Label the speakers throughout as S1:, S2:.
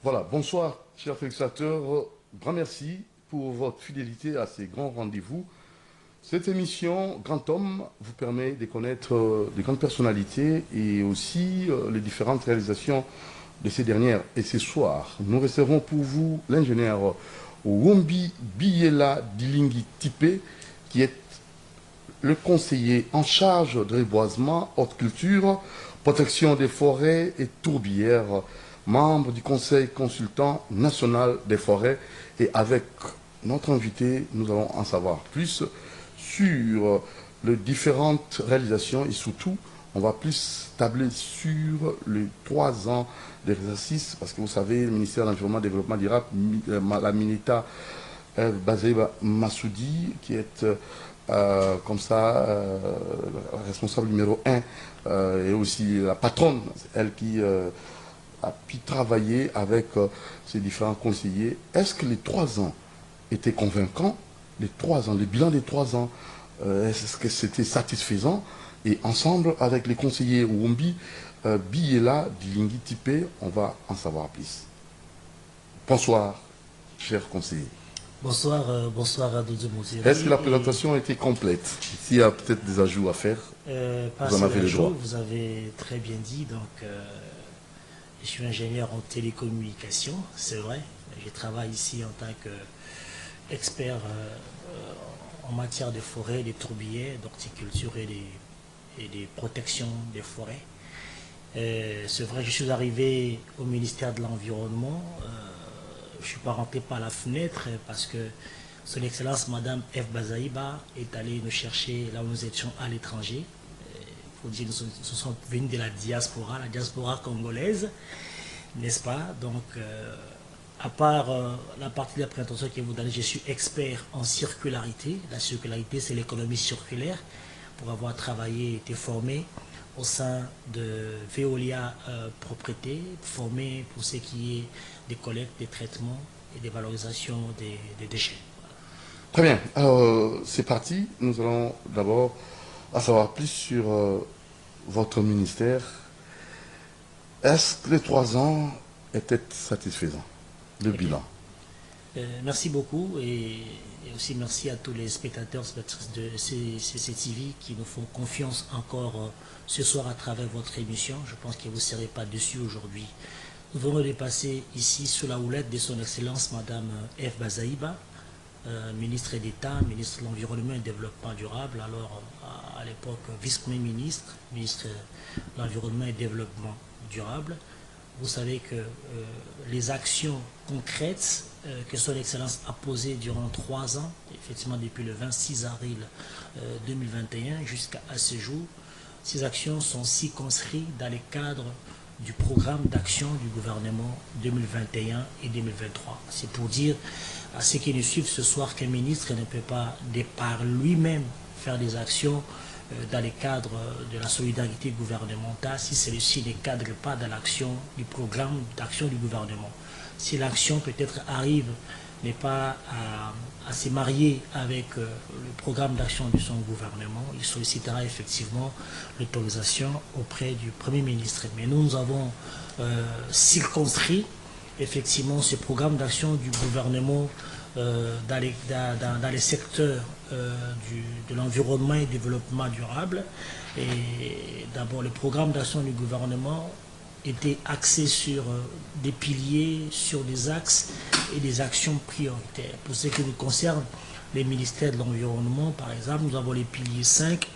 S1: Voilà, bonsoir, chers téléspectateurs. Grand merci pour votre fidélité à ces grands rendez-vous. Cette émission, Grand Homme, vous permet de connaître des grandes personnalités et aussi les différentes réalisations de ces dernières. Et ce soir, nous recevons pour vous l'ingénieur Wombi Biyela Dilingi Tipé, qui est le conseiller en charge de reboisement, horticulture, protection des forêts et tourbières, membre du Conseil consultant national des forêts. Et avec notre invité, nous allons en savoir plus sur les différentes réalisations et surtout, on va plus tabler sur les 3 ans d'exercice, parce que vous savez, le ministère de l'Environnement et du Développement durable, la MINETA Bazaïba Massoudi, qui est comme ça responsable numéro 1 et aussi la patronne, elle qui a pu travailler avec ces différents conseillers. Est-ce que les 3 ans étaient convaincants? Les 3 ans, le bilan des 3 ans, est-ce que c'était satisfaisant? Et ensemble, avec les conseillers Wombi Biyela Dilingi Tipé, on va en savoir plus. Bonsoir, chers conseillers.
S2: Bonsoir, bonsoir à Doudou Mouziri.
S1: Est-ce que la présentation a été complète? S'il y a peut-être des ajouts à faire, vous en avez le droit.
S2: Vous avez très bien dit. Donc, je suis ingénieur en télécommunication, c'est vrai. Je travaille ici en tant qu'expert en matière de forêt, des tourbières, d'horticulture et des protections des forêts. C'est vrai, je suis arrivé au ministère de l'Environnement. Je ne suis pas rentré par la fenêtre parce que son Excellence Madame F. Bazaïba est allée nous chercher là où nous étions à l'étranger. Il faut dire, nous sommes venus de la diaspora congolaise, n'est-ce pas? Donc, à part la partie de la présentation que vous donnez, je suis expert en circularité. La circularité, c'est l'économie circulaire. Pour avoir travaillé et été formé au sein de Veolia Propriété, formé pour ce qui est des collectes, des traitements et des valorisations des déchets.
S1: Très bien, alors c'est parti. Nous allons d'abord en savoir plus sur votre ministère. Est-ce que les 3 ans étaient satisfaisants, le bilan?
S2: Merci beaucoup et aussi merci à tous les spectateurs de CCTV qui nous font confiance encore ce soir à travers votre émission. Je pense que vous ne serez pas dessus aujourd'hui. Nous venons de passer ici sous la houlette de son Excellence Madame F. Bazaïba, ministre d'État, ministre de l'Environnement et du Développement durable, alors à l'époque vice-premier ministre, ministre de l'Environnement et du Développement durable. Vous savez que les actions concrètes que son Excellence a posées durant 3 ans, effectivement depuis le 26 avril 2021 jusqu'à ce jour, ces actions sont circonscrites dans les cadres du programme d'action du gouvernement 2021 et 2023. C'est pour dire à ceux qui nous suivent ce soir qu'un ministre ne peut pas, de par lui-même, faire des actions dans les cadres de la solidarité gouvernementale si celui-ci ne cadre pas dans l'action du programme d'action du gouvernement. Si l'action peut-être arrive n'est pas à se marier avec le programme d'action de son gouvernement, il sollicitera effectivement l'autorisation auprès du Premier ministre. Mais nous avons circonscrit effectivement ce programme d'action du gouvernement dans les secteurs de l'environnement et du développement durable. Et d'abord, le programme d'action du gouvernement était axé sur des piliers, sur des axes et des actions prioritaires. Pour ce qui nous concerne, les ministères de l'Environnement, par exemple, nous avons les piliers 5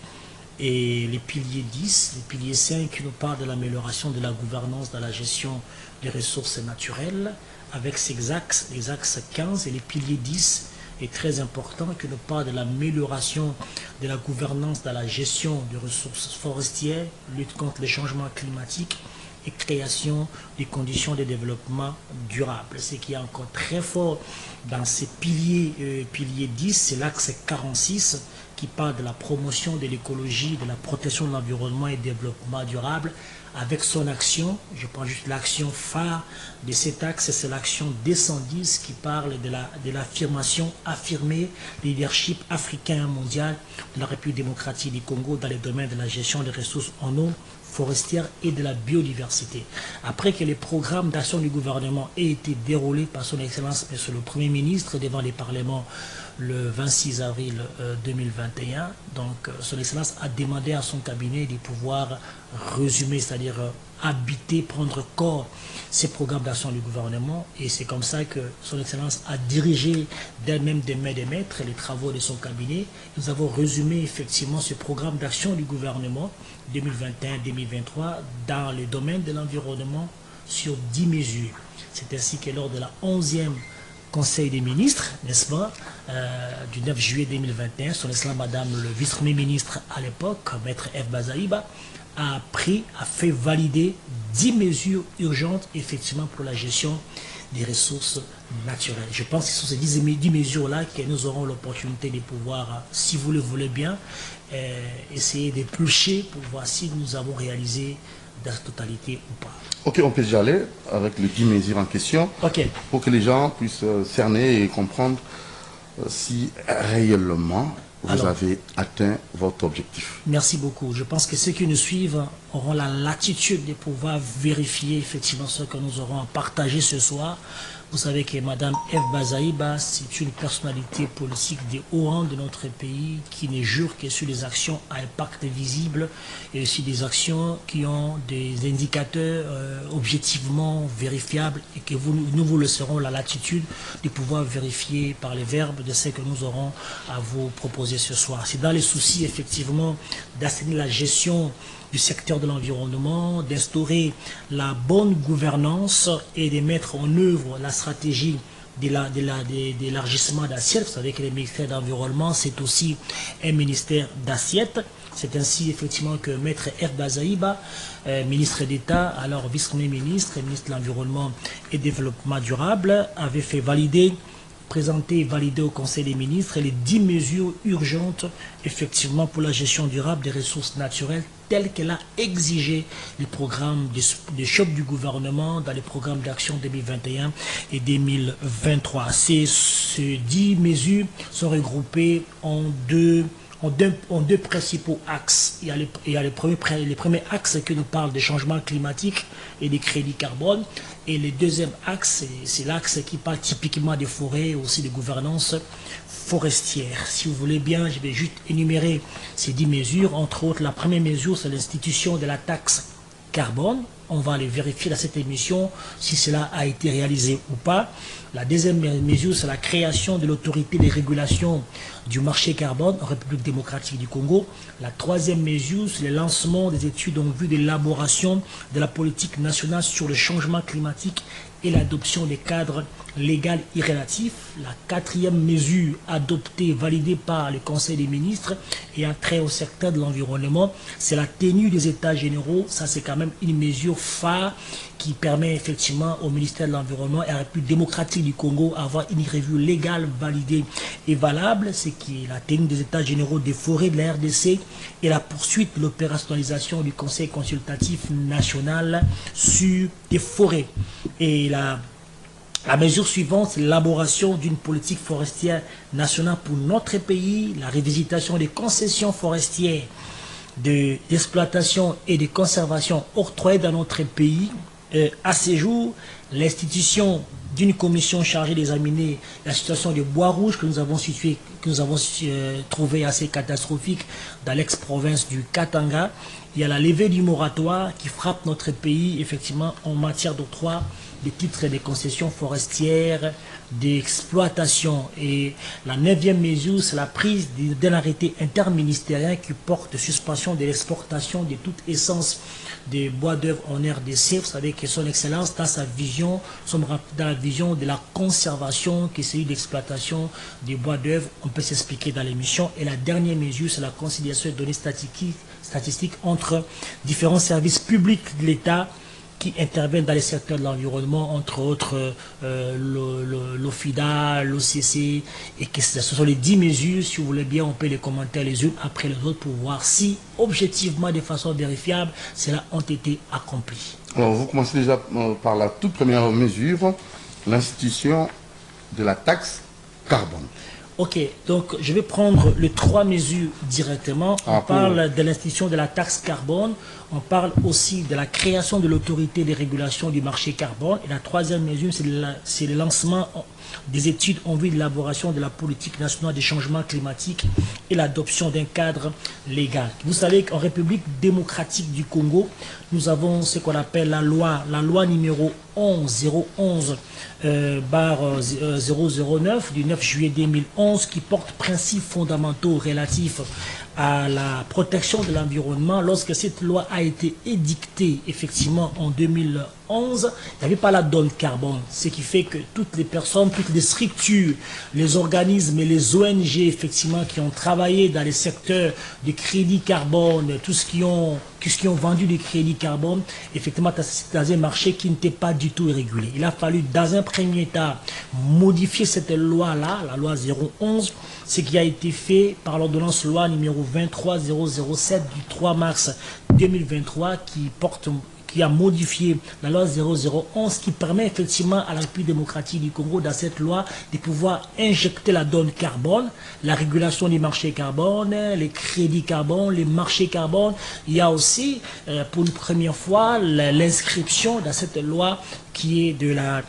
S2: et les piliers 10. Les piliers 5 qui nous parlent de l'amélioration de la gouvernance dans la gestion des ressources naturelles, avec ces axes, les axes 15 et les piliers 10 est très important, qui nous parle de l'amélioration de la gouvernance dans la gestion des ressources forestières, lutte contre les changements climatiques et création des conditions de développement durable. Ce qui est encore très fort dans ces piliers, pilier 10, c'est l'axe 46 qui parle de la promotion de l'écologie, de la protection de l'environnement et du développement durable. Avec son action, je prends juste l'action phare de cet axe, c'est l'action 210 qui parle de l'affirmation affirmée du leadership africain mondial de la République démocratique du Congo dans les domaines de la gestion des ressources en eau, forestière et de la biodiversité. Après que les programmes d'action du gouvernement aient été déroulés par son Excellence Monsieur le Premier ministre devant les parlements le 26 avril 2021, donc son Excellence a demandé à son cabinet de pouvoir résumer, c'est-à-dire habiter, prendre corps ces programmes d'action du gouvernement, et c'est comme ça que son Excellence a dirigé d'elle-même des mains des maîtres les travaux de son cabinet. Nous avons résumé effectivement ce programme d'action du gouvernement 2021-2023 dans le domaine de l'environnement sur 10 mesures. C'est ainsi que lors de la 11e Conseil des ministres, n'est-ce pas, du 9 juillet 2021, son Excellence Madame le vice-premier ministre à l'époque, Maître F. Bazaïba, a fait valider 10 mesures urgentes, effectivement, pour la gestion des ressources naturelles. Je pense que ce sont ces 10 mesures-là que nous aurons l'opportunité de pouvoir, si vous le voulez bien, essayer d'éplucher pour voir si nous avons réalisé dans la totalité ou pas.
S1: Ok, on peut déjà aller avec les 10 mesures en question, pour que les gens puissent cerner et comprendre si réellement vous avez atteint votre objectif.
S2: Merci beaucoup. Je pense que ceux qui nous suivent auront la latitude de pouvoir vérifier effectivement ce que nous aurons à partager ce soir. Vous savez que Mme F. Bazaïba, c'est une personnalité politique de haut rang de notre pays qui ne jure que sur des actions à impact visible et aussi des actions qui ont des indicateurs objectivement vérifiables et que nous vous laisserons la latitude de pouvoir vérifier par les verbes de ce que nous aurons à vous proposer ce soir. C'est dans les soucis effectivement d'assainir la gestion du secteur de l'environnement, d'instaurer la bonne gouvernance et de mettre en œuvre la stratégie d'élargissement d'assiette. Vous savez que le ministère de l'Environnement, c'est aussi un ministère d'assiette. C'est ainsi effectivement que Maître F. Bazaïba, ministre d'État, alors vice-premier ministre et ministre de l'Environnement et Développement durable, avait fait présenter et valider au Conseil des ministres les 10 mesures urgentes effectivement pour la gestion durable des ressources naturelles telles qu'elle a exigé les programmes de choc du gouvernement dans les programmes d'action 2021 et 2023. Ces 10 mesures sont regroupées en deux principaux axes. Il y a les premiers axes qui nous parlent des changements climatiques et des crédits carbone. Et le deuxième axe, c'est l'axe qui parle typiquement des forêts et aussi de gouvernance forestière. Si vous voulez bien, je vais juste énumérer ces 10 mesures. Entre autres, la première mesure, c'est l'institution de la taxe carbone. On va aller vérifier dans cette émission si cela a été réalisé ou pas. La deuxième mesure, c'est la création de l'autorité de régulation du marché carbone en République démocratique du Congo. La troisième mesure, c'est le lancement des études en vue de l'élaboration de la politique nationale sur le changement climatique et l'adoption des cadres légaux et relatifs. La quatrième mesure adoptée, validée par le Conseil des ministres et un trait au secteur de l'environnement, c'est la tenue des États généraux. Ça, c'est quand même une mesure phare qui permet effectivement au ministère de l'Environnement et à la République démocratique du Congo d'avoir une revue légale, validée et valable. C'est qui est la tenue des États généraux des forêts de la RDC et la poursuite de l'opérationnalisation du Conseil consultatif national sur des forêts. Et la mesure suivante, c'est l'élaboration d'une politique forestière nationale pour notre pays, la révisitation des concessions forestières d'exploitation et de conservation octroyées dans notre pays. À ce jour, l'institution d'une commission chargée d'examiner la situation des bois rouges que nous avons trouvé assez catastrophique dans l'ex-province du Katanga. Il y a la levée du moratoire qui frappe notre pays effectivement en matière d'octroi des titres des concessions forestières, d'exploitation. Et la 9e mesure, c'est la prise d'un arrêté interministériel qui porte suspension de l'exportation de toute essence des bois d'œuvre en RDC. Vous savez que son Excellence, dans sa vision, sommes dans la vision de la conservation, qui est celui d'exploitation des bois d'œuvre. On peut s'expliquer dans l'émission. Et la dernière mesure, c'est la conciliation des données statistiques entre différents services publics de l'État qui interviennent dans les secteurs de l'environnement, entre autres l'OFIDA, l'OCC, et que ce sont les 10 mesures. Si vous voulez bien, on peut les commenter les unes après les autres pour voir si, objectivement, de façon vérifiable, cela ont été accompli.
S1: Alors, vous commencez déjà par la toute première mesure, l'institution de la taxe carbone.
S2: Ok, donc je vais prendre les 3 mesures directement. On parle de l'institution de la taxe carbone, on parle aussi de la création de l'autorité de régulation du marché carbone. Et la 3e mesure, c'est le lancement des études en vue de l'élaboration de la politique nationale des changements climatiques et l'adoption d'un cadre légal. Vous savez qu'en République démocratique du Congo, nous avons ce qu'on appelle la loi numéro 011 009 du 9 juillet 2011 qui porte principes fondamentaux relatifs à la protection de l'environnement. Lorsque cette loi a été édictée effectivement en 2011, il n'y avait pas la donne carbone, ce qui fait que toutes les personnes, toutes les structures, les organismes et les ONG effectivement qui ont travaillé dans les secteurs du crédit carbone, tous qui ont vendu du crédit carbone, effectivement dans un marché qui n'était pas du tout régulé. Il a fallu dans un premier temps modifier cette loi-là, la loi 011, ce qui a été fait par l'ordonnance loi numéro 23007 du 3 mars 2023 qui a modifié la loi 0011 qui permet effectivement à la République démocratique du Congo dans cette loi de pouvoir injecter la donne carbone, la régulation des marchés carbone, les crédits carbone, les marchés carbone. Il y a aussi pour une première fois l'inscription dans cette loi qui est de la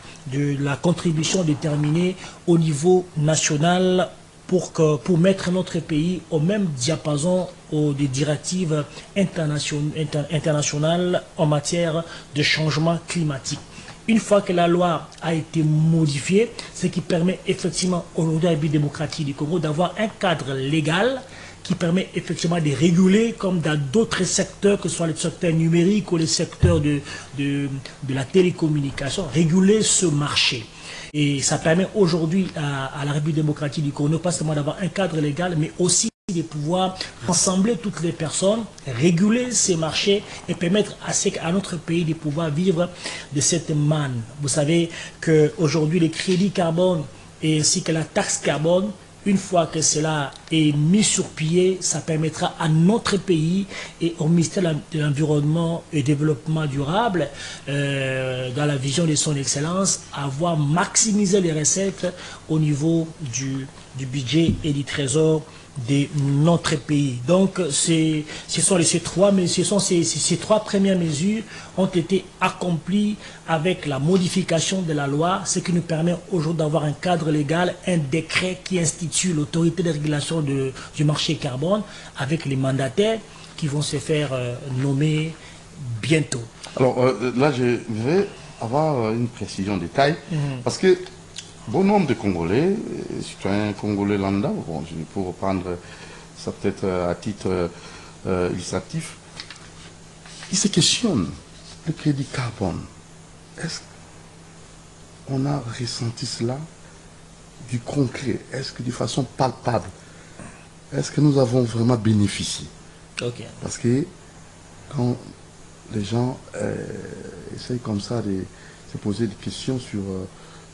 S2: contribution déterminée au niveau national pour mettre notre pays au même diapason des directives internationales en matière de changement climatique. Une fois que la loi a été modifiée, ce qui permet effectivement aujourd'hui à la République démocratique du Congo d'avoir un cadre légal qui permet effectivement de réguler comme dans d'autres secteurs, que ce soit le secteur numérique ou le secteur de la télécommunication, réguler ce marché. Et ça permet aujourd'hui à la République démocratique du Congo, pas seulement d'avoir un cadre légal, mais aussi de pouvoir rassembler toutes les personnes, réguler ces marchés et permettre à notre pays de pouvoir vivre de cette manne. Vous savez qu'aujourd'hui, les crédits carbone et ainsi que la taxe carbone, une fois que cela est mis sur pied, ça permettra à notre pays et au ministère de l'Environnement et du Développement durable, dans la vision de son Excellence, à avoir maximisé les recettes au niveau du budget et du trésor de notre pays. Donc, ces trois premières mesures ont été accomplies avec la modification de la loi, ce qui nous permet aujourd'hui d'avoir un cadre légal, un décret qui institue l'autorité de régulation du marché carbone avec les mandataires qui vont se faire nommer bientôt.
S1: Alors là, je vais avoir une précision détail parce que bon nombre de Congolais, citoyens congolais lambda, bon, je vais pour reprendre ça peut-être à titre illustratif, ils se questionnent le crédit carbone. Est-ce qu'on a ressenti cela du concret? Est-ce que de façon palpable? Est-ce que nous avons vraiment bénéficié?
S2: Okay.
S1: Parce que quand les gens essayent comme ça de se poser des questions sur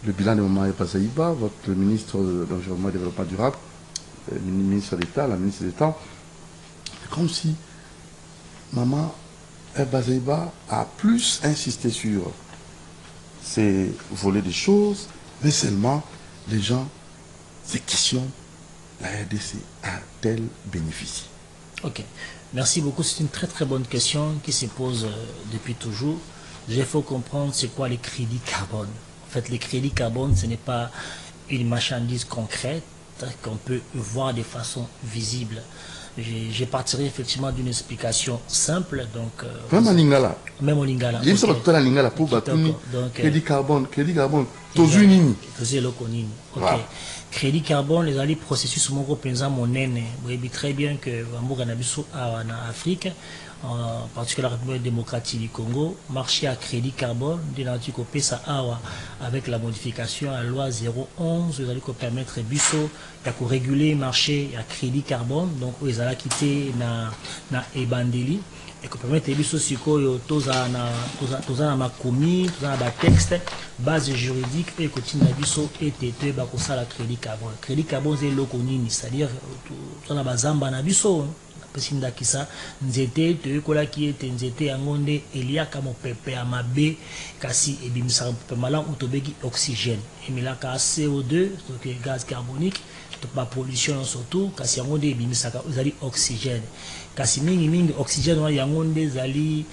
S1: le bilan de Maman Bazaïba, votre ministre de l'Environnement et du Développement durable, le ministre d'État, la ministre d'État, comme si Maman Bazaïba a plus insisté sur ces volets des choses, mais seulement les gens se questionnent, la RDC a-t-elle bénéficié?
S2: Ok, merci beaucoup. C'est une très très bonne question qui se pose depuis toujours. Il faut comprendre c'est quoi les crédits carbone. En fait, les crédits carbone, ce n'est pas une marchandise concrète qu'on peut voir de façon visible. Je partirai effectivement d'une explication simple. Donc,
S1: même en lingala.
S2: Même en lingala.
S1: Il y a une lingala pour battre crédit carbone, toujours une.
S2: Crédit carbone, les alliés processus mon représentant mon aîné. Vous savez très bien que en Afrique, en particulier la République démocratique du Congo, marché à crédit carbone, avec la modification à la loi 011, vous allez permettre Busso de réguler le marché à crédit carbone, donc vous allez quitter na ebandeli. Et que permettre Busso sikoyo toza na makomi, toza na texte, base juridique et continue na Busso et tete bakosa la crédit carbone. Crédit carbone c'est lokonini, c'est-à-dire toza na bazamba na Busso. pesinda kisa nzete te kola ki ete nzete yangonde eliaka mo pepe ya mabe kasi ebimisa pepe malam utobeki oxygène emilaka CO2 donc gaz carbonique to ba pollution surtout kasi yangonde ebimisa ezali oxygène kasi mingi oxygène wa yangonde ezali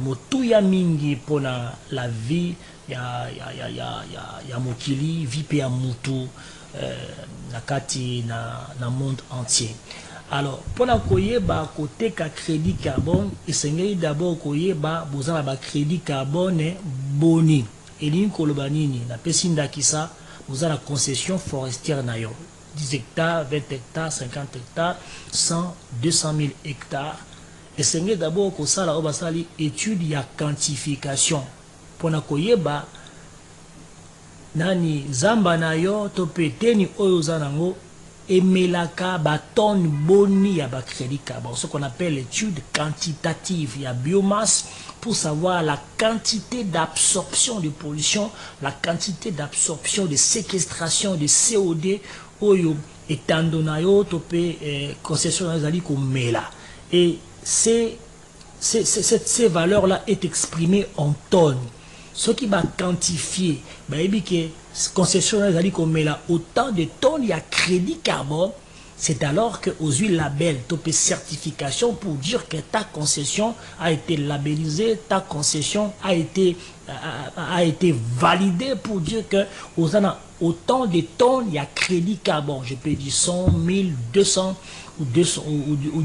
S2: motuya mingi pona la vie ya mokili vie pe ya mutu na kati na monde entier. Alors pona koyeba côté ka crédit carbone esengeli d'abord koyeba bozana ba crédit carbone boni elini koloba nini na pesinda kisa bozana concession forestière na yo 10 hectares 20 hectares 50 hectares 100 200 000 hectares esengeli d'abord kosala obasali étude ya quantification pona koyeba nani zamba na yo to peteni oyo zanango emelaka ba tonne boni ya ba crédit carbone, ce qu'on appelle l'étude quantitative ya biomasse pour savoir la quantité d'absorption de pollution, la quantité d'absorption de séquestration de CO2 oyo etando yo to pe concession ezali ko mela et ces valeurs là est exprimée en tonnes. Ce qui va quantifier, que concession là autant de tonnes, il y a crédit carbone, c'est alors que aux huiles label, topé certification pour dire que ta concession a été labellisée, ta concession a été validée pour dire que autant de tonnes, il y a crédit carbone. Je peux dire 100, 1000, 200 ou 10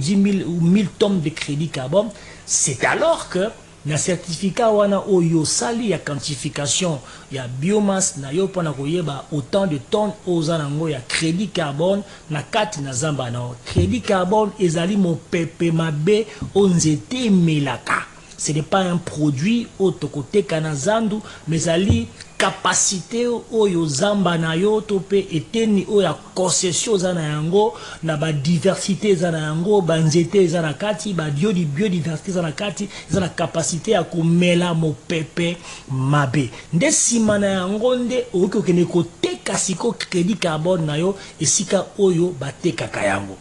S2: 000 ou 1000 tonnes de crédit carbone. C'est alors que na certificat wana oyo sali ya quantification ya biomasse na yo pona koyeba autant de tonnes ozanango ya crédit carbone na kati na zamba na crédit carbone ezali mo pepe mabe onzete melaka. Ce n'est pas un produit autocoté kanazandu mais ali capacité oyo zamba na yo tope eteni oya concession zana yango na ba diversité zana yango ba nzete zana kati ba biodiversité zana kati zana capacité ya komela mo pepe mabe nde sima na yango nde okokene ko teka siko crédit carbone na yo esika oyo bateka kayango.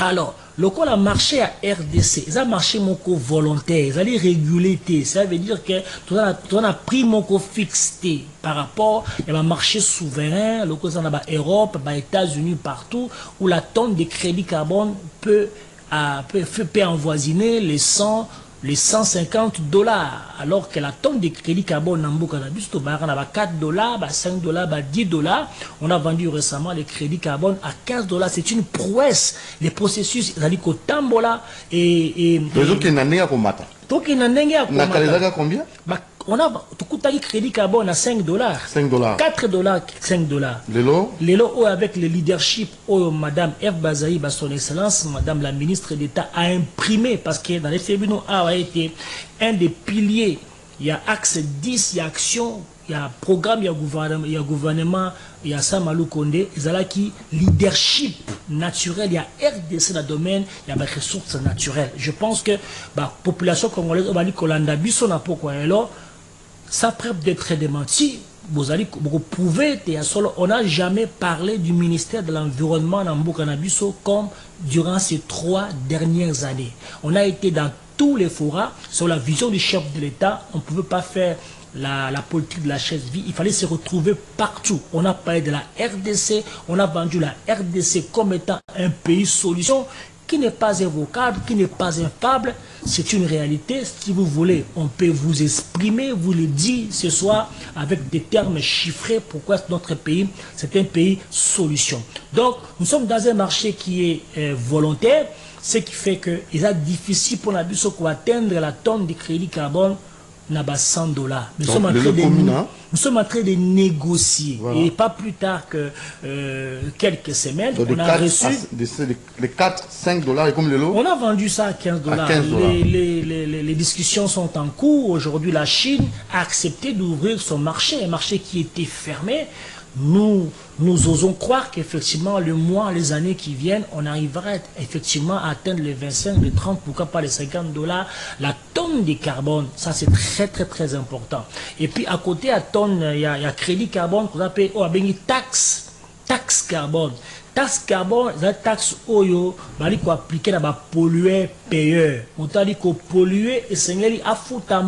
S2: Alors, le marché à RDC, c'est un marché moko volontaire, ça veut dire régulé, ça veut dire que tu as un prix moko fixé par rapport à un marché souverain, le ça en Europe, États-Unis, partout, où la tonne de crédit carbone peut envoisiner les 150 $, alors que la tonne de crédit carbone en Cannabis, on a 4 $, 5 $, 10 $. On a vendu récemment les crédits carbone à 15 $. C'est une prouesse. Les processus, c'est-à-dire qu'au Tambola et
S1: les autres qui n'en est à combattre.
S2: Donc, il n'en est à
S1: combattre. Combien?
S2: On a tout le crédit carbone à 5 $.
S1: 5 $.
S2: 4 $, 5 $. Les lots avec le leadership, Madame F. Bazaï, son excellence, Madame la ministre d'État, a imprimé, parce que dans les tribunaux a été un des piliers. Il y a axe 10, il y a action, il y a programme, il y a gouvernement, il y a Samalou Kondé, il y a qui leadership naturel, il y a RDC dans le domaine, il y a des ressources naturelles. Je pense que la population congolaise, on va dire Kolanda Bisso n'a pas quoi alors. Ça prête d'être démenti. Vous pouvez, on n'a jamais parlé du ministère de l'Environnement dans Mbokanabiso comme durant ces 3 dernières années. On a été dans tous les forats sur la vision du chef de l'État. On ne pouvait pas faire la politique de la chaise vide. Il fallait se retrouver partout. On a parlé de la RDC. On a vendu la RDC comme étant un pays solution qui n'est pas évocable, qui n'est pas infable. C'est une réalité. Si vous voulez, on peut vous exprimer, vous le dire ce soir avec des termes chiffrés. Pourquoi notre pays, c'est un pays solution. Donc, nous sommes dans un marché qui est volontaire, ce qui fait que il est difficile pour la BISO pour atteindre la tonne de crédit carbone n'a pas 100 $. Nous sommes en train de négocier. Voilà. Et pas plus tard que quelques semaines,
S1: donc
S2: on a reçu...
S1: Les 4, 5 $ et comme le lot.
S2: On a vendu ça à 15 $. Les discussions sont en cours. Aujourd'hui, la Chine a accepté d'ouvrir son marché, un marché qui était fermé. Nous osons croire qu'effectivement, le mois, les années qui viennent, on arrivera effectivement à atteindre les 25, les 30, pourquoi pas les 50 $, la tonne de carbone. Ça, c'est très, très, très important. Et puis, à côté, à tonne, il y a crédit carbone qu'on appelle taxe taxe carbone. Taxe carbone, c'est la taxe oyo, bali ko appliquer na ba pollueur payeur. On t'a dit que polluer et sengeli afuta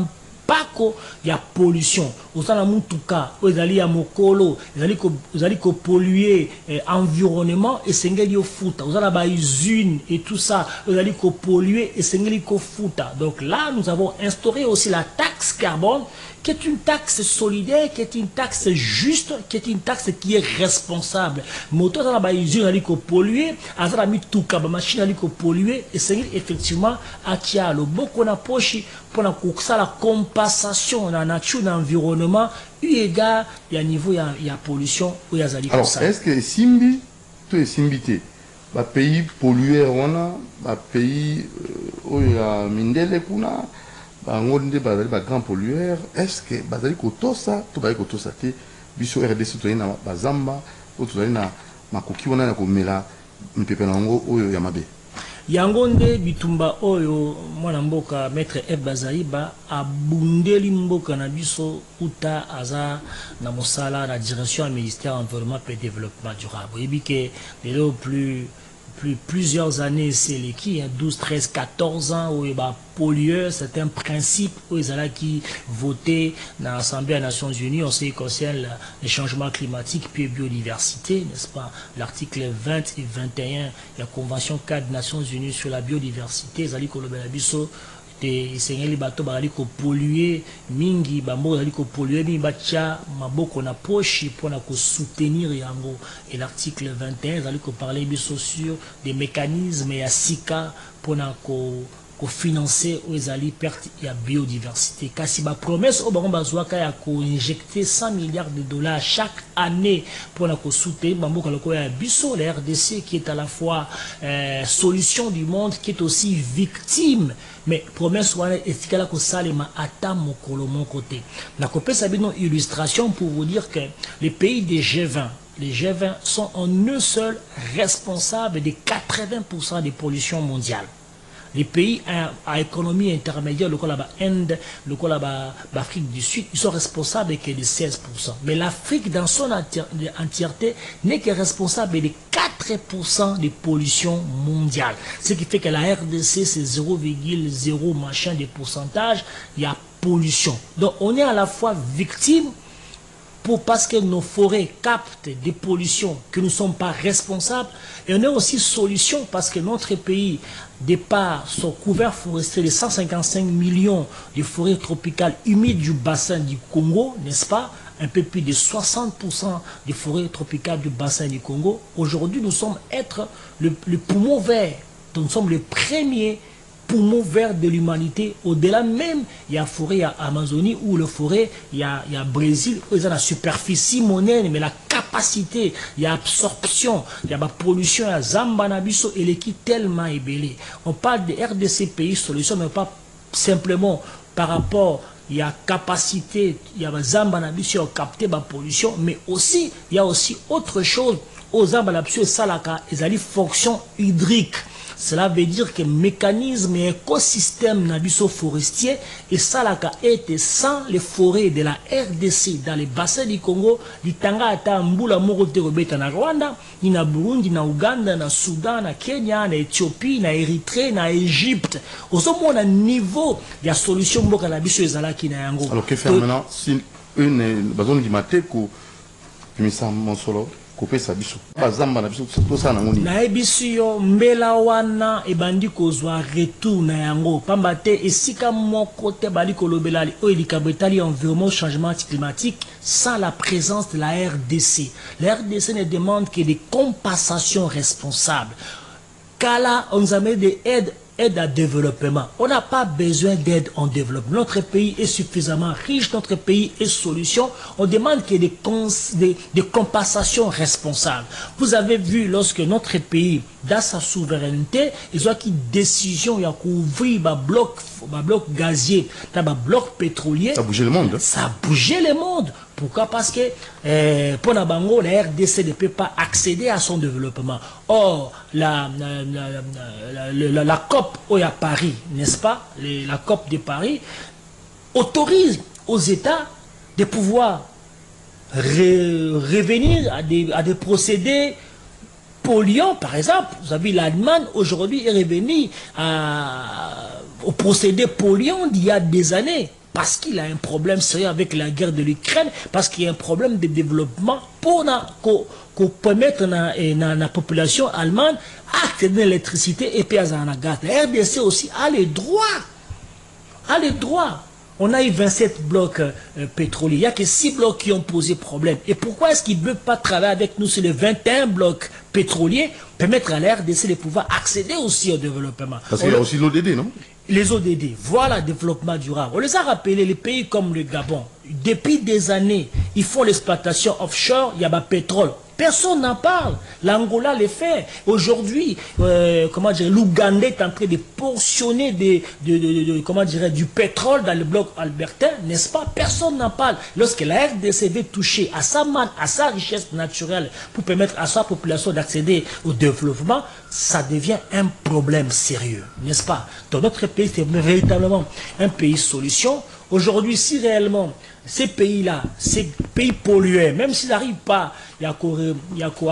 S2: pako ya pollution. Au sein de mutuka, vous allez à mokolo, vous allez polluer environnement et sengeli au futa. Vous allez à usine et tout ça, vous allez polluer et sengeli au futa. Donc là, nous avons instauré aussi la taxe carbone, qui est une taxe solidaire, qui est une taxe juste, qui est une taxe qui est responsable. Moto dans la usine allait polluer, azala mi tuka ba machine allait polluer et c'est effectivement akia le beaucoup na poche pour na ça la compensation na nature na environnement eu égard il y a niveau il y a pollution ou il y a zali
S1: comme ça. Alors est-ce que simbi tout est simbité ba pays pollueur on a ba pays où il y a mindele kuna bangonde bazali ba grand pollueur, est-ce que bazali kotosa to bazali kotosa te biso RDC to na bazamba o to na makoki wana na komela mpepe na ngo oyo ya mabe
S2: yangonde bitumba oyo mwana mboka maître Ebazaiba abundeli mboka na biso uta aza na mosala na direction du ministère environnement et développement durable ebike lelo plusieurs années, c'est les qui, 12, 13, 14 ans, où il y a pollueur, c'est un principe où ils ont qui voté dans l'Assemblée des Nations Unies en ce qui concerne les changements climatiques puis biodiversité, n'est-ce pas? L'article 20 et 21, la Convention 4 des Nations Unies sur la biodiversité, ils ont dit que le Seigneur bato bazali ko polluer mingi bambo bazali ko polluer mi bacha maboko na poche pour na ko soutenir yango et l'article 21 bazali ko parler biso sur des mécanismes ya sika pour na ko financer aux ali perte ya biodiversité kasi ba promesse au baron bazwaka ya ko injecter 100 milliards de dollars chaque année pour na ko soutenir bamboka loko ya biso la RDC qui est à la fois solution du monde qui est aussi victime mais promesse wana etikala ko salema ata mokolo mon côté na kopesa bino illustration pour vous dire que les pays des G20 les G20 sont en eux seuls responsables de 80% des pollutions mondiales. Les pays à économie intermédiaire, le cas Inde, le cas Afrique du Sud, ils sont responsables que de 16%. Mais l'Afrique dans son entièreté n'est que responsable de 4% des pollutions mondiales. Ce qui fait que la RDC, c'est 0,0 machin de pourcentage, il y a pollution. Donc on est à la fois victime parce que nos forêts captent des pollutions que nous ne sommes pas responsables, et on est aussi solution parce que notre pays, de par son couvert forestier de 155 millions de forêts tropicales humides du bassin du Congo, n'est-ce pas? Un peu plus de 60% des forêts tropicales du bassin du Congo. Aujourd'hui, nous sommes le poumon vert. Donc, nous sommes le premier poumon vert de l'humanité. Au-delà même, il y a forêt, il y a Amazonie, ou le forêt, il y a Brésil, où il y a la superficie monnaie, mais la capacité, il y a absorption, il y a la pollution, il y a Zambanabiso, et l'équipe tellement ébélé. On parle de RDC pays solution, mais pas simplement par rapport, il y a capacité, il y a Zambanabiso, capter la pollution, mais aussi, il y a aussi autre chose, aux Zambanabiso et Salaka, ils ont des fonctions hydriques. Cela veut dire que mécanisme et écosystème nabiso forestier et ça la été sans les forêts de la RDC dans les bassins du Congo, du Tanga ata mbula moko te robeta na Rwanda, ni na Burundi, na Uganda, na Soudan, na Kenya, na Éthiopie, na Érythrée, na Égypte. Au moins à niveau il y a solution mboka nabiso ezala ki na yango.
S1: Alors que faire maintenant si une bazon di mateko pimisa monsolo kopesa biso bazamba na biso to sana ngoni
S2: na ebisu yo mbela wana ebandi kozwa retour na yango pamba te esika moko te bali kolobelali o elikabetali environnement changement climatique sans la présence de la RDC. La RDC ne demande que des compensations responsables. Kala on nous a mis des aides à développement. On n'a pas besoin d'aide en développement. Notre pays est suffisamment riche, notre pays est solution. On demande qu'il y ait des compensations responsables. Vous avez vu lorsque notre pays, dans sa souveraineté, ils ont une décision, il y a couvert un bloc gazier, un bloc pétrolier.
S1: Ça a bougé le monde.
S2: Ça a bougé le monde. Pourquoi? Parce que pour Nabango, la RDC ne peut pas accéder à son développement. Or, la COP à Paris, n'est-ce pas? La COP de Paris autorise aux États de pouvoir revenir à des procédés polluants, par exemple. Vous avez l'Allemagne aujourd'hui est revenue au procédé polluant d'il y a des années, parce qu'il a un problème sérieux avec la guerre de l'Ukraine, parce qu'il y a un problème de développement pour permettre la population allemande à accéder à l'électricité et puis à la gaz. La RDC aussi a les droits. On a eu 27 blocs pétroliers. Il n'y a que 6 blocs qui ont posé problème. Et pourquoi est-ce qu'ils ne veulent pas travailler avec nous sur les 21 blocs pétroliers, permettre à la RDC de pouvoir accéder aussi au développement?
S1: Parce qu'il y a aussi l'ODD, non?
S2: Les ODD, voilà le développement durable. On les a rappelés, les pays comme le Gabon. Depuis des années, ils font l'exploitation offshore, il y a du pétrole. Personne n'en parle. L'Angola le fait. Aujourd'hui, l'Ouganda est en train de portionner du pétrole dans le bloc albertain, n'est-ce pas? Personne n'en parle. Lorsque la RDC veut toucher à sa richesse naturelle pour permettre à sa population d'accéder au développement, ça devient un problème sérieux, n'est-ce pas? Dans notre pays, c'est véritablement un pays solution. Aujourd'hui, si réellement ces pays-là, ces pays pollués, même s'ils n'arrivent pas à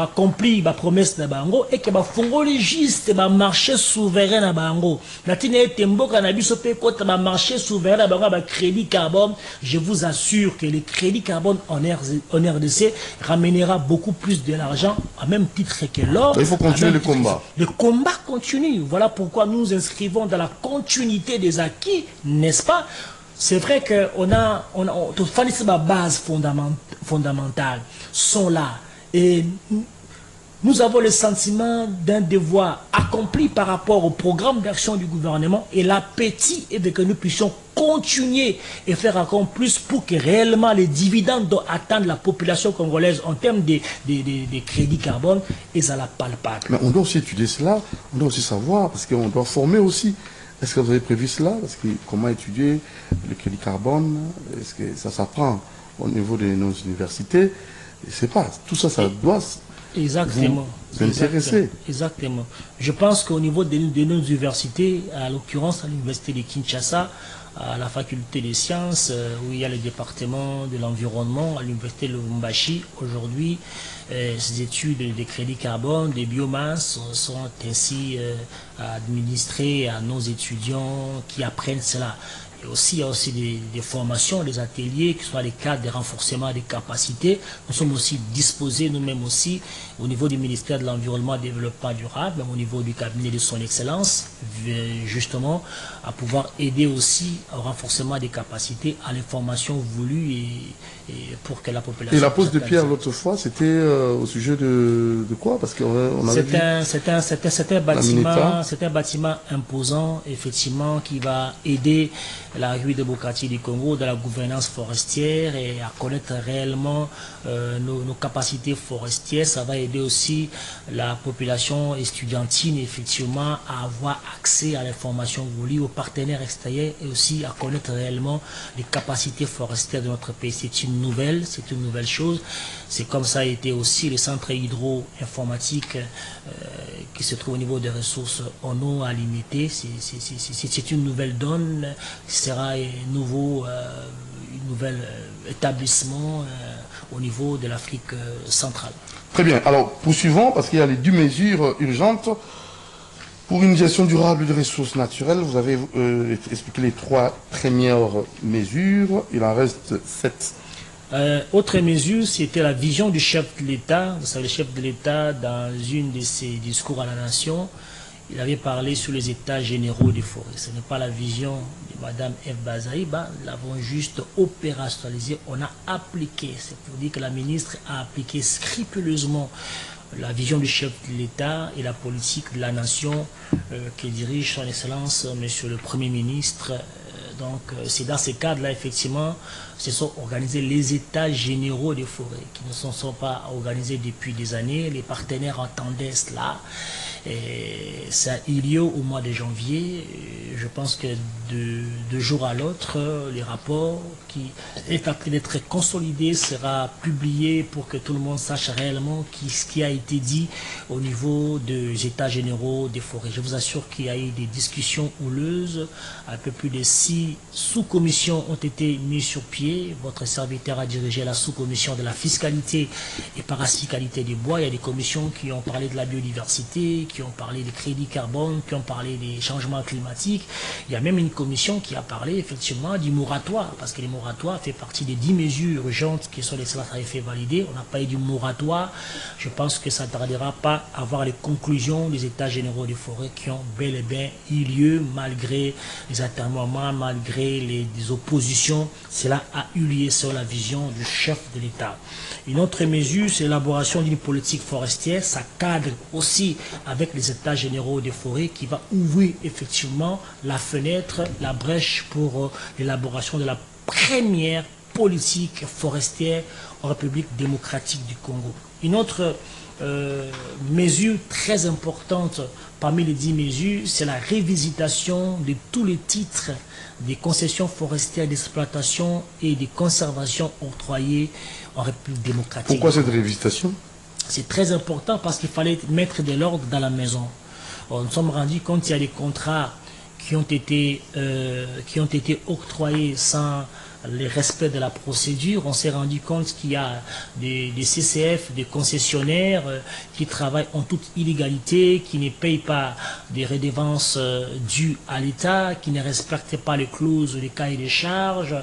S2: accomplir la promesse de Bango et que le juste marché souverain à Bango, marché souverain à Bango, crédit carbone, je vous assure que le crédit carbone en RDC ramènera beaucoup plus de l'argent, à même titre que l'or.
S1: Il faut continuer le combat.
S2: Le combat continue. Voilà pourquoi nous nous inscrivons dans la continuité des acquis, n'est-ce pas? C'est vrai qu'on toutefois, les bases fondamentales sont là. Et nous avons le sentiment d'un devoir accompli par rapport au programme d'action du gouvernement, et l'appétit est de que nous puissions continuer et faire encore plus pour que réellement les dividendes atteignent la population congolaise en termes de crédit carbone, et ça la palpable.
S1: Mais on doit aussi étudier cela, on doit aussi savoir, parce qu'on doit former aussi. Est-ce que vous avez prévu cela? Parce que comment étudier le crédit carbone? Est-ce que ça s'apprend au niveau de nos universités? Je ne sais pas. Tout ça, ça doit vous intéresser.
S2: Exactement. Je pense qu'au niveau de nos universités, à l'occurrence à l'université de Kinshasa, à la faculté des sciences, où il y a le département de l'environnement, à l'université de Lubumbashi, aujourd'hui, ces études de crédit carbone, des biomasses sont ainsi administrées à nos étudiants qui apprennent cela. Et aussi, il y a aussi des formations, des ateliers qui sont dans les cadres de renforcement des capacités. Nous sommes aussi disposés, nous-mêmes aussi, au niveau du ministère de l'Environnement et du Développement durable, même au niveau du cabinet de son Excellence, justement, à pouvoir aider aussi au renforcement des capacités, à les formations voulues et pour que la population...
S1: Et la pose de pierre l'autre fois, c'était au sujet de quoi? Parce qu'on avait
S2: c'était un bâtiment imposant, effectivement, qui va aider la République démocratique du Congo dans la gouvernance forestière et à connaître réellement nos capacités forestières. Ça va aider aussi la population estudiantine, effectivement, à avoir accès à l'information voulue, aux partenaires extérieurs, et aussi à connaître réellement les capacités forestières de notre pays. C'est une nouvelle chose. C'est comme ça a été aussi le centre hydro-informatique qui se trouve au niveau des ressources en eau à limiter. C'est une nouvelle donne. Ce sera un nouvel établissement au niveau de l'Afrique centrale.
S1: Très bien. Alors, poursuivons, parce qu'il y a les 2 mesures urgentes. Pour une gestion durable des ressources naturelles, vous avez expliqué les 3 premières mesures. Il en reste 7.
S2: Autre mesure, c'était la vision du chef de l'État. Vous savez, le chef de l'État, dans une de ses discours à la nation, il avait parlé sur les états généraux des forêts. Ce n'est pas la vision de Mme F. Bazaïba, nous l'avons juste opérationnalisé, on a appliqué. C'est pour dire que la ministre a appliqué scrupuleusement la vision du chef de l'État et la politique de la nation que dirige son Excellence, Monsieur le Premier ministre. Donc, c'est dans ce cadre-là, effectivement, se sont organisés les états généraux des forêts, qui ne sont pas organisés depuis des années. Les partenaires entendaient cela. Ça a eu lieu au mois de janvier. Je pense que de jour à l'autre, les rapports qui est en train d'être consolidé sera publié pour que tout le monde sache réellement ce qui a été dit au niveau des états généraux des forêts. Je vous assure qu'il y a eu des discussions houleuses. Un peu plus de 6 sous-commissions ont été mises sur pied. Votre serviteur a dirigé la sous-commission de la fiscalité et parasfiscalité des bois. Il y a des commissions qui ont parlé de la biodiversité, qui ont parlé des crédits carbone, qui ont parlé des changements climatiques. Il y a même une commission qui a parlé effectivement du moratoire, parce que le moratoire fait partie des 10 mesures urgentes qui sont les sénateurs avaient fait valider. On n'a pas eu du moratoire. Je pense que ça ne tardera pas à voir les conclusions des états généraux des forêts qui ont bel et bien eu lieu malgré les atermoiements, malgré les oppositions. Cela a eu lieu sur la vision du chef de l'État. Une autre mesure, c'est l'élaboration d'une politique forestière. Ça cadre aussi avec les états généraux des forêts qui va ouvrir effectivement la fenêtre, la brèche pour l'élaboration de la première politique forestière en République démocratique du Congo. Une autre mesure très importante parmi les 10 mesures, c'est la révisitation de tous les titres des concessions forestières d'exploitation et de conservation octroyées en République démocratique.
S1: Pourquoi cette révisitation?
S2: C'est très important parce qu'il fallait mettre de l'ordre dans la maison. Nous nous sommes rendus compte qu'il y a des contrats qui ont été octroyés sans le respect de la procédure. On s'est rendu compte qu'il y a des CCF, des concessionnaires qui travaillent en toute illégalité, qui ne payent pas des redevances dues à l'État, qui ne respectent pas les clauses des cahiers des charges,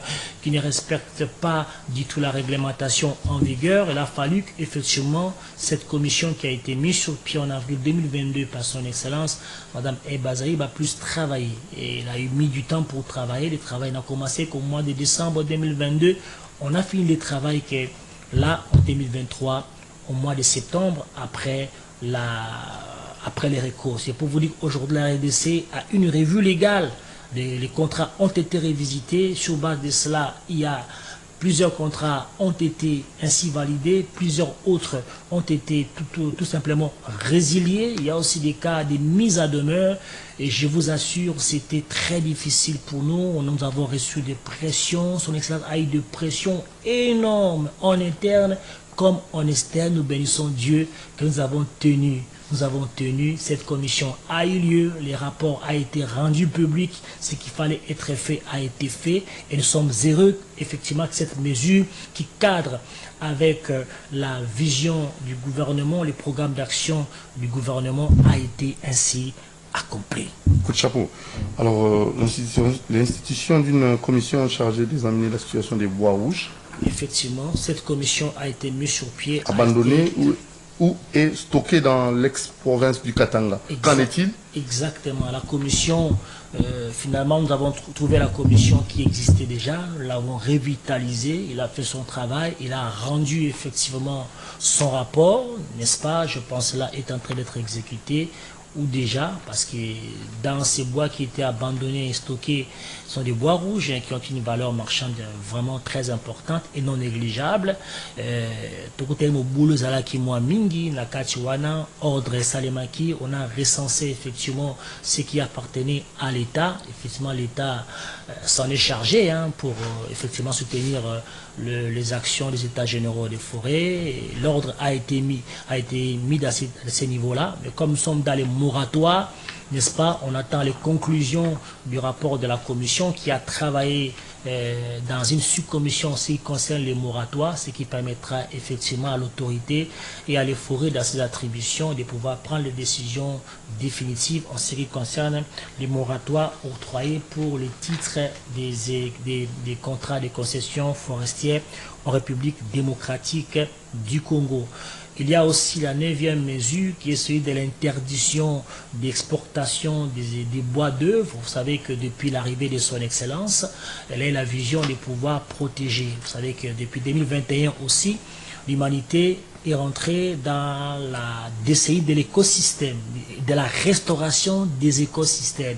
S2: qui ne respectent pas du tout la réglementation en vigueur. Il a fallu qu'effectivement cette commission qui a été mise sur pied en avril 2022 par son Excellence, Madame Ebazaï, va plus travailler. Et il a eu mis du temps pour travailler. Le travail n'a commencé qu'au mois de décembre 2022, on a fini le travail que là, en 2023, au mois de septembre, après les recours. C'est pour vous dire qu'aujourd'hui, la RDC a une revue légale. Les contrats ont été révisités. Sur base de cela, il y a plusieurs contrats ont été ainsi validés, plusieurs autres ont été tout simplement résiliés. Il y a aussi des cas de mise à demeure et je vous assure, c'était très difficile pour nous. Nous avons reçu des pressions, son Excellence a eu des pressions énormes en interne comme en externe. Nous bénissons Dieu que nous avons tenu. Nous avons tenu, cette commission a eu lieu, les rapports ont été rendus publics, ce qu'il fallait être fait a été fait et nous sommes heureux effectivement que cette mesure qui cadre avec la vision du gouvernement, les programmes d'action du gouvernement a été ainsi accompli.
S1: Coup de chapeau. Alors, l'institution d'une commission chargée d'examiner la situation des bois rouges.
S2: Effectivement, cette commission a été mise sur pied.
S1: Abandonnée ou est stockée dans l'ex-province du Katanga. Qu'en est-il? Exactement.
S2: La commission, finalement, nous avons trouvé la commission qui existait déjà, nous l'avons revitalisée, il a fait son travail, il a rendu effectivement son rapport, n'est-ce pas? Je pense là est en train d'être exécuté. Ou déjà, parce que dans ces bois qui étaient abandonnés et stockés, sont des bois rouges qui ont une valeur marchande vraiment très importante et non négligeable. Ordre Salemaki, on a recensé effectivement ce qui appartenait à l'État. Effectivement, l'État s'en est chargé pour effectivement soutenir les actions des États généraux des forêts. L'ordre a été mis à ces niveaux-là. Mais comme nous sommes dans les moratoires, n'est-ce pas, on attend les conclusions du rapport de la commission qui a travaillé dans une sous-commission qui concerne les moratoires, ce qui permettra effectivement à l'autorité et à les forêts dans ses attributions de pouvoir prendre les décisions définitives en ce qui concerne les moratoires octroyés pour les titres des contrats de concession forestière en République démocratique du Congo. Il y a aussi la 9e mesure qui est celui de l'interdiction d'exportation des bois d'œuvre. Vous savez que depuis l'arrivée de son Excellence, elle a la vision de pouvoir protéger. Vous savez que depuis 2021 aussi, l'humanité est rentrée dans la décennie de l'écosystème, de la restauration des écosystèmes.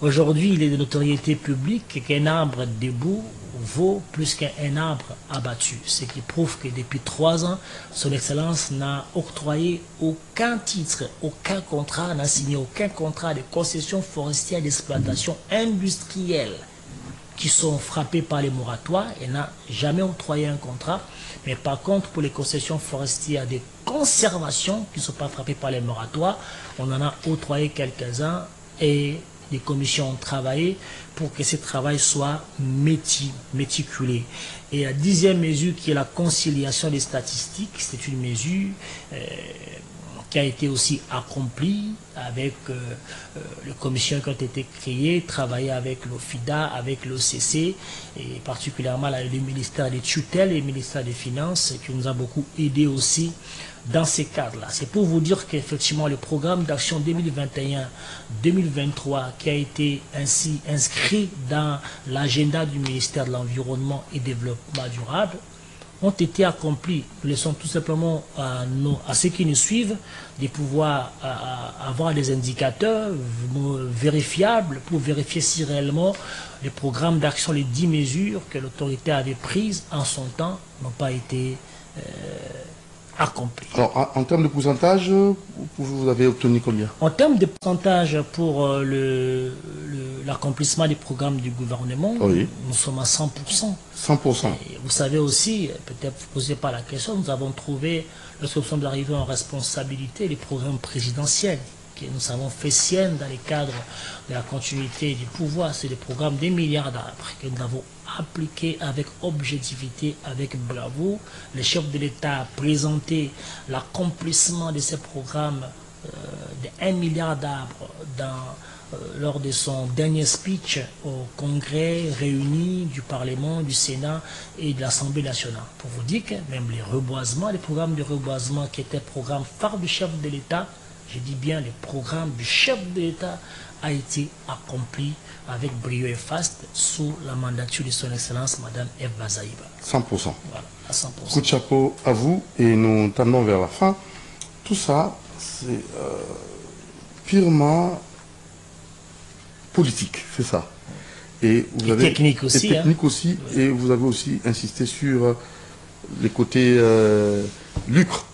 S2: Aujourd'hui, il est de notoriété publique qu'un arbre debout vaut plus qu'un arbre abattu. Ce qui prouve que depuis 3 ans, son Excellence n'a octroyé aucun titre, aucun contrat, n'a signé aucun contrat de concession forestière d'exploitation industrielle qui sont frappés par les moratoires. Il n'a jamais octroyé un contrat. Mais par contre, pour les concessions forestières de conservation qui ne sont pas frappées par les moratoires, on en a octroyé quelques-uns et les commissions ont travaillé pour que ce travail soit méticulé. Et la 10e mesure qui est la conciliation des statistiques, c'est une mesure qui a été aussi accomplie avec les commissions qui ont été créées, travaillé avec l'OFIDA, avec l'OCC, et particulièrement le ministère des tutelles et le ministère des Finances, qui nous a beaucoup aidé aussi dans ces cadres-là. C'est pour vous dire qu'effectivement, le programme d'action 2021-2023 qui a été ainsi inscrit dans l'agenda du ministère de l'Environnement et Développement durable ont été accomplis. Nous laissons tout simplement à ceux qui nous suivent de pouvoir avoir des indicateurs vérifiables pour vérifier si réellement les programmes d'action, les 10 mesures que l'autorité avait prises en son temps n'ont pas été accompli.
S1: Alors, en termes de pourcentage, vous avez obtenu combien?
S2: En termes de pourcentage pour l'accomplissement des programmes du gouvernement,
S1: oui,
S2: nous sommes à 100%.
S1: 100%.
S2: Et vous savez aussi, peut-être vous ne posez pas la question, nous avons trouvé, lorsque nous sommes arrivés en responsabilité, les programmes présidentiels que nous avons fait sienne dans les cadres de la continuité du pouvoir. C'est des programmes des milliards d'arbres que nous avons appliqués avec objectivité, avec bravoure. Le chef de l'État a présenté l'accomplissement de ces programmes de 1 milliard d'arbres lors de son dernier speech au congrès réuni du Parlement, du Sénat et de l'Assemblée nationale. Pour vous dire que même les reboisements, les programmes de reboisement qui étaient programmes phares du chef de l'État, je dis bien le programme du chef de l'État a été accompli avec brio et faste sous la mandature de son Excellence Madame Eve Bazaïba.
S1: 100%.
S2: Voilà, à 100%.
S1: Coup de chapeau à vous et nous tendons vers la fin. Tout ça, c'est purement politique, c'est ça. Et vous avez
S2: technique aussi.
S1: Technique aussi, oui. Et vous avez aussi insisté sur les côtés lucre.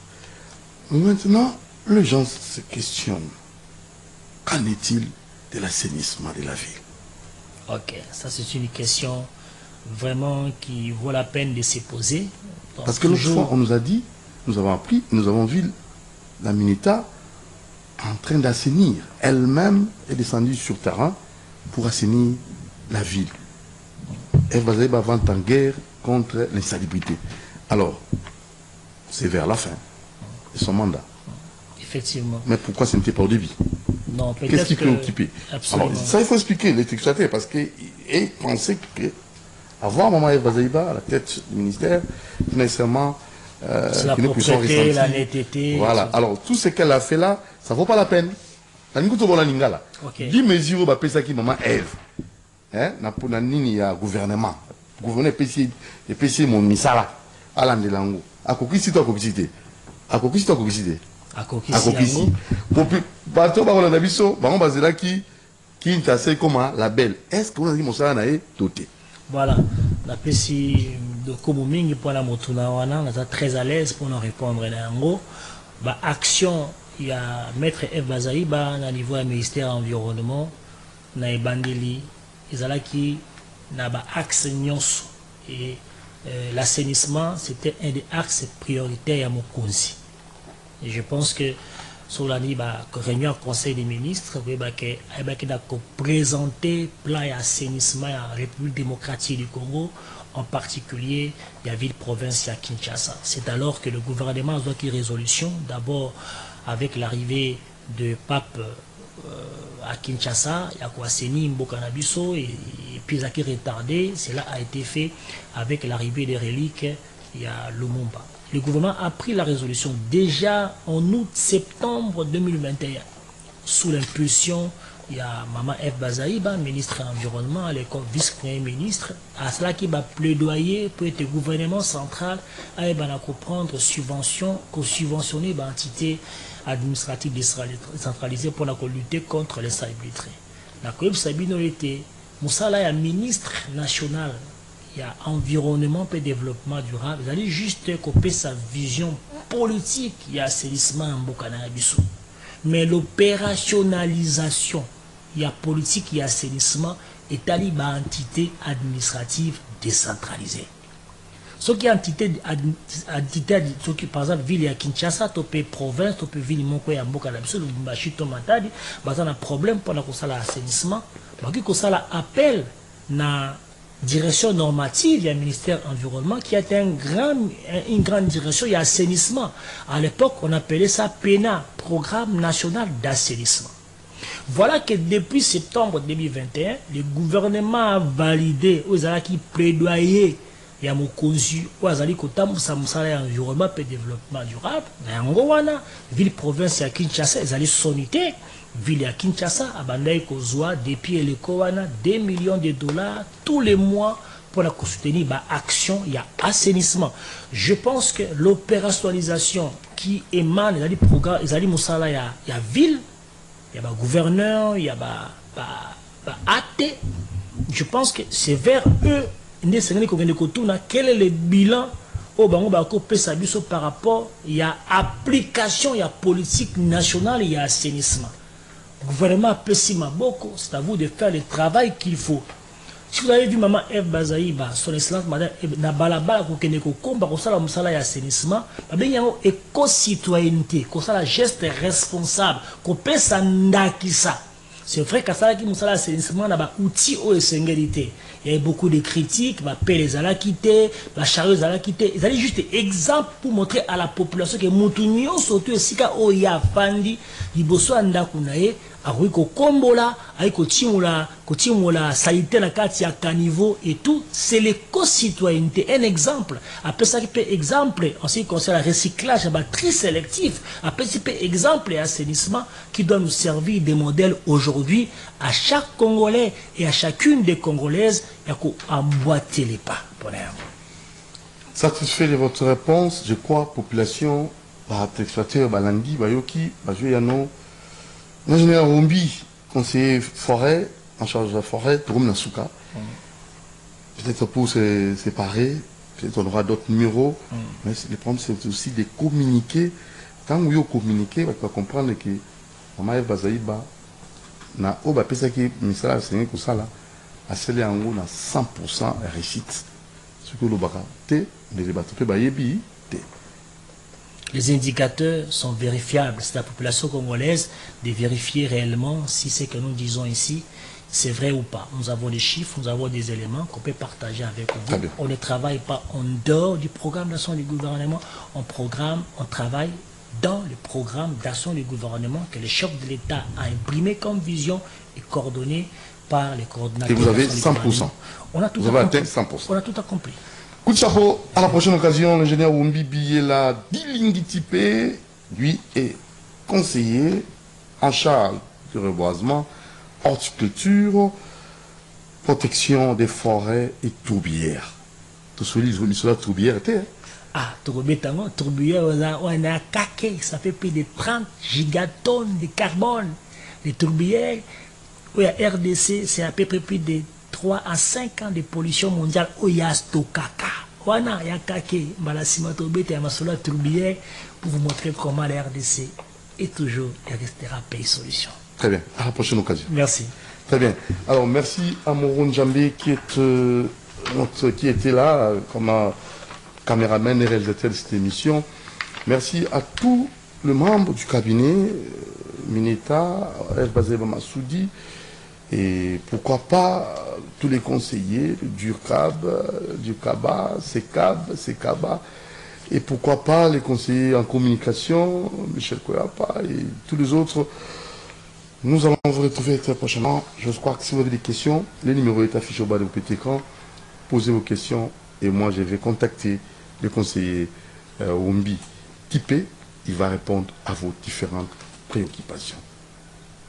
S1: Maintenant, les gens se questionnent. Qu'en est-il de l'assainissement de la ville?
S2: Ok, ça c'est une question vraiment qui vaut la peine de se poser. Donc,
S1: parce que l'autre fois, on nous a dit, nous avons appris, nous avons vu la Minita en train d'assainir. Elle-même est descendue sur terrain pour assainir la ville. Eve Bazaïba va en guerre contre l'insalubrité. Alors, c'est vers la fin de son mandat.
S2: Effectivement.
S1: Mais pourquoi ce n'était pas au début?
S2: Non,
S1: qu'est-ce qui préoccupait?
S2: Absolument.
S1: Alors, ça, il faut expliquer les textateurs, parce qu'ils pensaient qu'avoir Maman Eve Bazaïba à la tête du ministère, nécessairement,
S2: la propreté, la netteté.
S1: Voilà. Alors, tout ce qu'elle a fait là, ça ne vaut pas la peine.
S2: Okay.
S1: 10 mesures, bah, ça qui Maman Eve. Hein? Il y a gouvernement. Le gouvernement est PC, mon misala. À l'andelango. À Kokisi, toi, Kokisi. À Kokisi, toi, Kokisi.
S2: À Kokisi.
S1: Bateau, bah, on a biso, bah, on va dire qui est comme la belle. Est-ce que vous avez dit mon salaire n'a doté?
S2: Voilà. La PC de Komomingi pour la motuna, on est très à l'aise pour nous répondre. En gros, bah, action, il y a Maître Eve Bazaïba, au niveau du ministère de l'Environnement, na Ebandeli, Izalaki, na ba axe nyonso. Et l'assainissement, c'était un des axes prioritaires à Mokonzi. Et je pense que sur la réunion au Conseil des ministres, il va présenter le plan d'assainissement à la République démocratique du Congo, en particulier la ville-province à Kinshasa. C'est alors que le gouvernement a donné une résolution, d'abord avec l'arrivée de pape à Kinshasa, il y a Kwaseni, Mbokanabiso, et puis ça qui est retardé, cela a été fait avec l'arrivée des reliques, il y a Lumumba. Le gouvernement a pris la résolution déjà en août-septembre 2021, sous l'impulsion, il y a Maman Eve Bazaïba, ministre de l'Environnement, à l'école vice-premier ministre, à cela qui va plaidoyer pour que le gouvernement central aille prendre subvention, subventionner l'entité administrative décentralisée pour lutter contre les salubrités. La Sabino était Moussala est ministre national, il y a environnement et développement durable. Vous allez juste couper sa vision politique, il y a assainissement en Bokana Bissou. Mais l'opérationnalisation, il y a politique, il y a assainissement, et taliban entité administrative décentralisée. Ce qui est entité, ce qui par exemple ville à Kinshasa, topé province, topé ville moko ya mboka na biso, lumbashi tomatadi, bazana un problème pour la kosala assainissement, baki kosala appel na direction normative, il y a ministère environnement qui a une grande direction, il y a assainissement. À l'époque, on appelait ça PENA, Programme National d'Assainissement. Voilà que depuis septembre 2021, le gouvernement a validé aux gens qui plaidoyaient il y a mon conçu aux azali kotam samsala environnement et développement durable na ngwana ville province ya Kinshasa ezali sonité ville ya Kinshasa abandai kozwa depuis le kowana 2 millions de dollars tous les mois pour la soutenir ba action il y a assainissement. Je pense que l'opérationnalisation qui émane ezali programme ezali musala ya ville, il y a ba gouverneur, il y a ba AT. Je pense que c'est vers eux. Quel est le bilan au par rapport il y a application, il y a politique nationale, il y a assainissement. Le gouvernement Pessima Boko, c'est à vous de faire le travail qu'il faut. Si vous avez vu maman Eve Bazaïba, son excellence madame Nabalaba, combat musala et assainissement, il y a une éco-citoyenneté, un geste responsable, qu'on peut s'endakisa. C'est vrai qu'à ça qui musala assainissement n'a pas outil au singalité. Il y a beaucoup de critiques, ma paix les a quitté, ma charrue a quitté. Ils allaient juste exemple pour montrer à la population que Moutounion surtout sika oya fandi, liboso anda kunae, aruiko kombola, aiko timula, salité na kati ya caniveau et tout, c'est l'éco-citoyenneté. Un exemple. Après ça qui peut exemple, en ce qui concerne le recyclage, très sélectif. Après ça peut exemple et assainissement qui doit nous servir des modèles aujourd'hui à chaque Congolais et à chacune des Congolaises. Il faut emboîter les pas.
S1: Satisfait de votre réponse, je crois, population, exploiteur, Balandi, Bayoki, Bajouyano, l'ingénieur Rombi, conseiller forêt, en charge de la forêt, Toum Nasuka. Peut-être pour se séparer, peut-être on aura d'autres numéros, mais le problème c'est aussi de communiquer. Quand vous communiquez, vous pouvez comprendre que Mamaï Bazaïba, na Oba Pesaki, Misala, c'est que ça là. À celle en haut, on a 100% réussite. Ce que le baraté, les débatteurs,
S2: les indicateurs sont vérifiables. C'est la population congolaise de vérifier réellement si ce que nous disons ici, c'est vrai ou pas. Nous avons des chiffres, nous avons des éléments qu'on peut partager avec vous. On ne travaille pas en dehors du programme d'action du gouvernement. On travaille dans le programme d'action du gouvernement que le chef de l'État a imprimé comme vision et coordonné par les coordinateurs.
S1: Et vous avez 100%.
S2: On a tout
S1: vous avez atteint 100%.
S2: On a tout accompli.
S1: Coup de chapeau, à la prochaine occasion, l'ingénieur Wumbi Biela Dilingitipé, lui est conseiller en charge du reboisement, horticulture, protection des forêts et tourbières. Tout ce qui est la tourbière était.
S2: Ah, tourbière, on a caqué, ça fait plus de 30 gigatonnes de carbone. Les tourbières, oui, à RDC, c'est à peu près plus de 3 à 5 ans de pollution mondiale. Oyastokaka. Wana yakake, Malasima Tobete, Amasola Tourbière, pour vous montrer comment la RDC est toujours et restera pays solution.
S1: Très bien. À la prochaine occasion.
S2: Merci.
S1: Très bien. Alors, merci à Moron Djambé qui était là comme caméraman et réalisateur de cette émission. Merci à tous les membres du cabinet, Mineta, Bazeba Massoudi, et pourquoi pas tous les conseillers du CABA, CECABA, et pourquoi pas les conseillers en communication, Michel Koyapa et tous les autres. Nous allons vous retrouver très prochainement. Je crois que si vous avez des questions, le numéro est affiché au bas de votre petit écran. Posez vos questions et moi je vais contacter le conseiller Wumbi Tipé. Il va répondre à vos différentes préoccupations.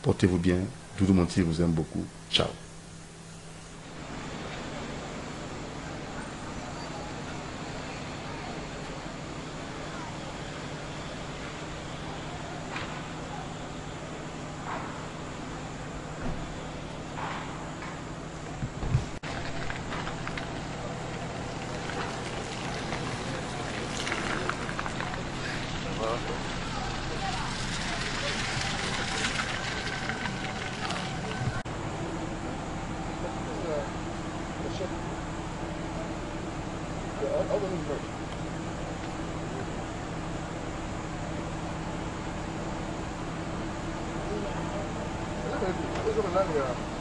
S1: Portez-vous bien. Doudou Montier vous aime beaucoup. Ciao. Eso es